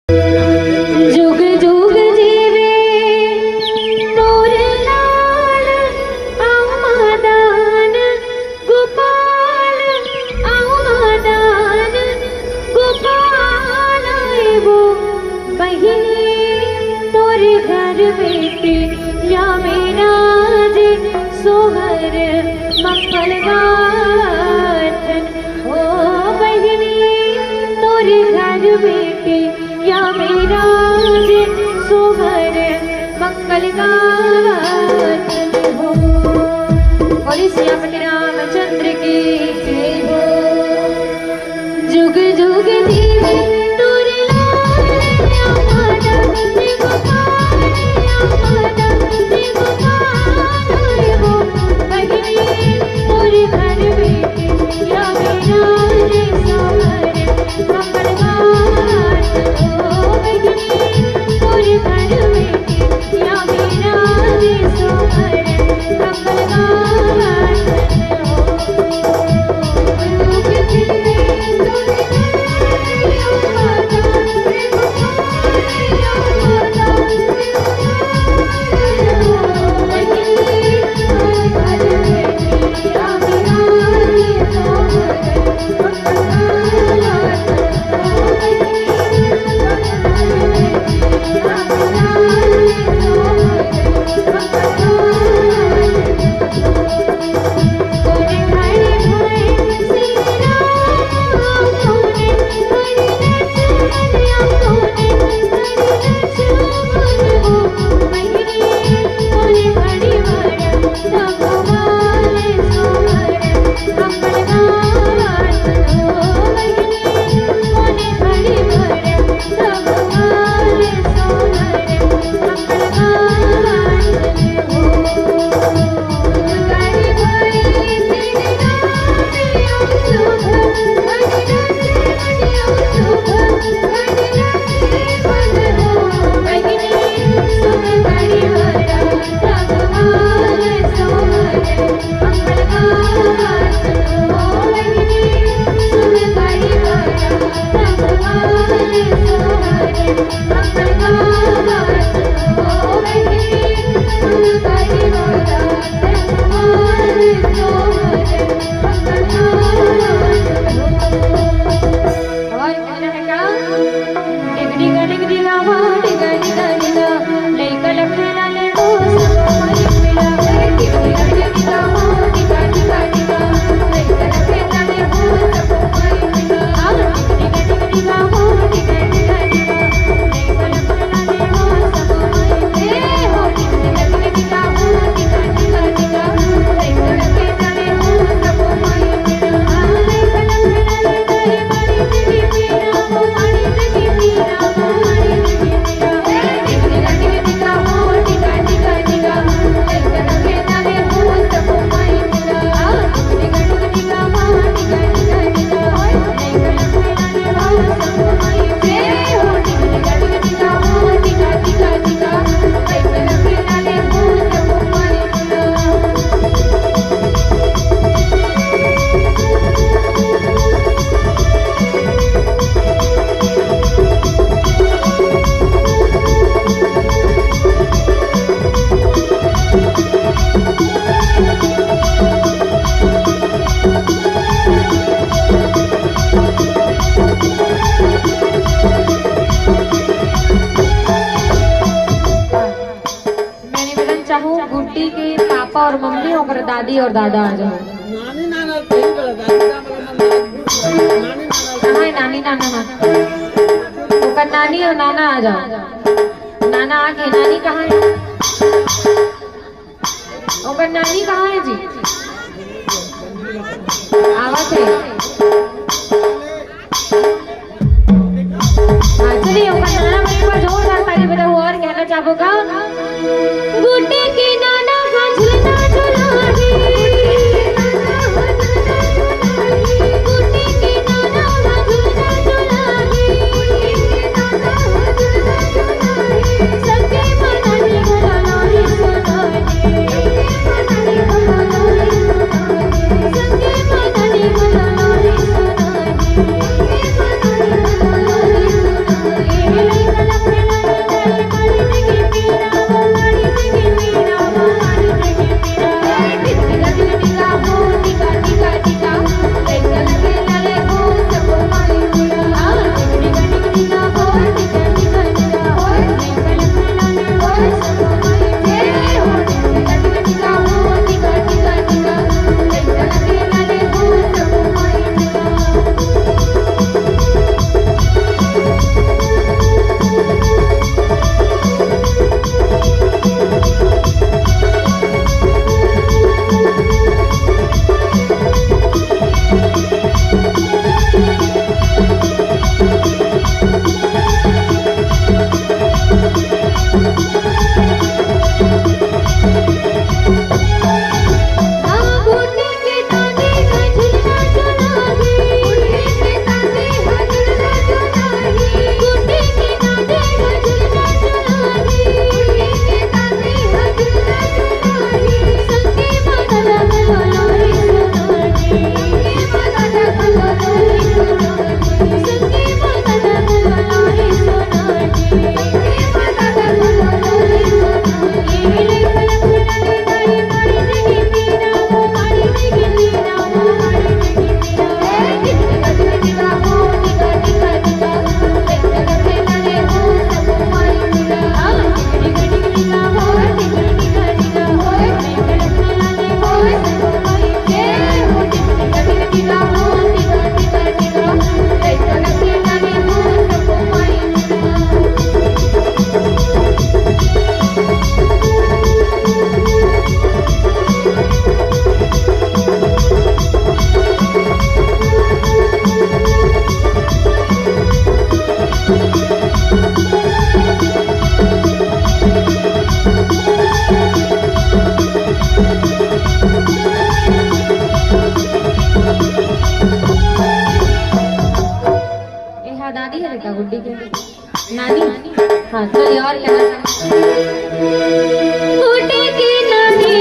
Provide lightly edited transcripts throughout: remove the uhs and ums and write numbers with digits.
जुग जुग जीवे तोर लाल आमादान गोपाल आमादान गोपाल वो बहिनी तोर घर बेटी या मेरा जे सोहर मंगल गाथन ओ बहिनी तोर घर बेटी या मेरा जे सोहर मंगल गाथन हो। बोली सियापति रामचंद्र की जय हो। जुग जुग जीवे तोर लाल आमादान गोपाल आमादान गोपाल वो बहिनी तोर घर बेटी या मेरा जे सोहर मंगल गाथन हो। बहिनी तोर घर बेटी या मेरा जे सोहर मंगल गाथन हो। जुग जीवे तोर गुड्डी के पापा और मम्मी और दादी और दादा आ जाओ। नानी नाना ओकर नानी और नाना आ जाओ। नाना आ गए। नानी कहाँ है? ओकर नानी कहाँ है जी? आवाज है। चलिए ओकर नाना पर एक बार जोरदार ताली बजाओ। और कहना चाहोगा गुड्डी की नाना का झुलना झुलाही। गुड्डी की नाना का झुलना झुलाही। सबके मनानी भलानी सुनाही। सबके मनानी भलानी सुनाही। गुड्डी के नानी। हाँ चलिए और क्या गुड्डी की नानी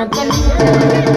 चलिए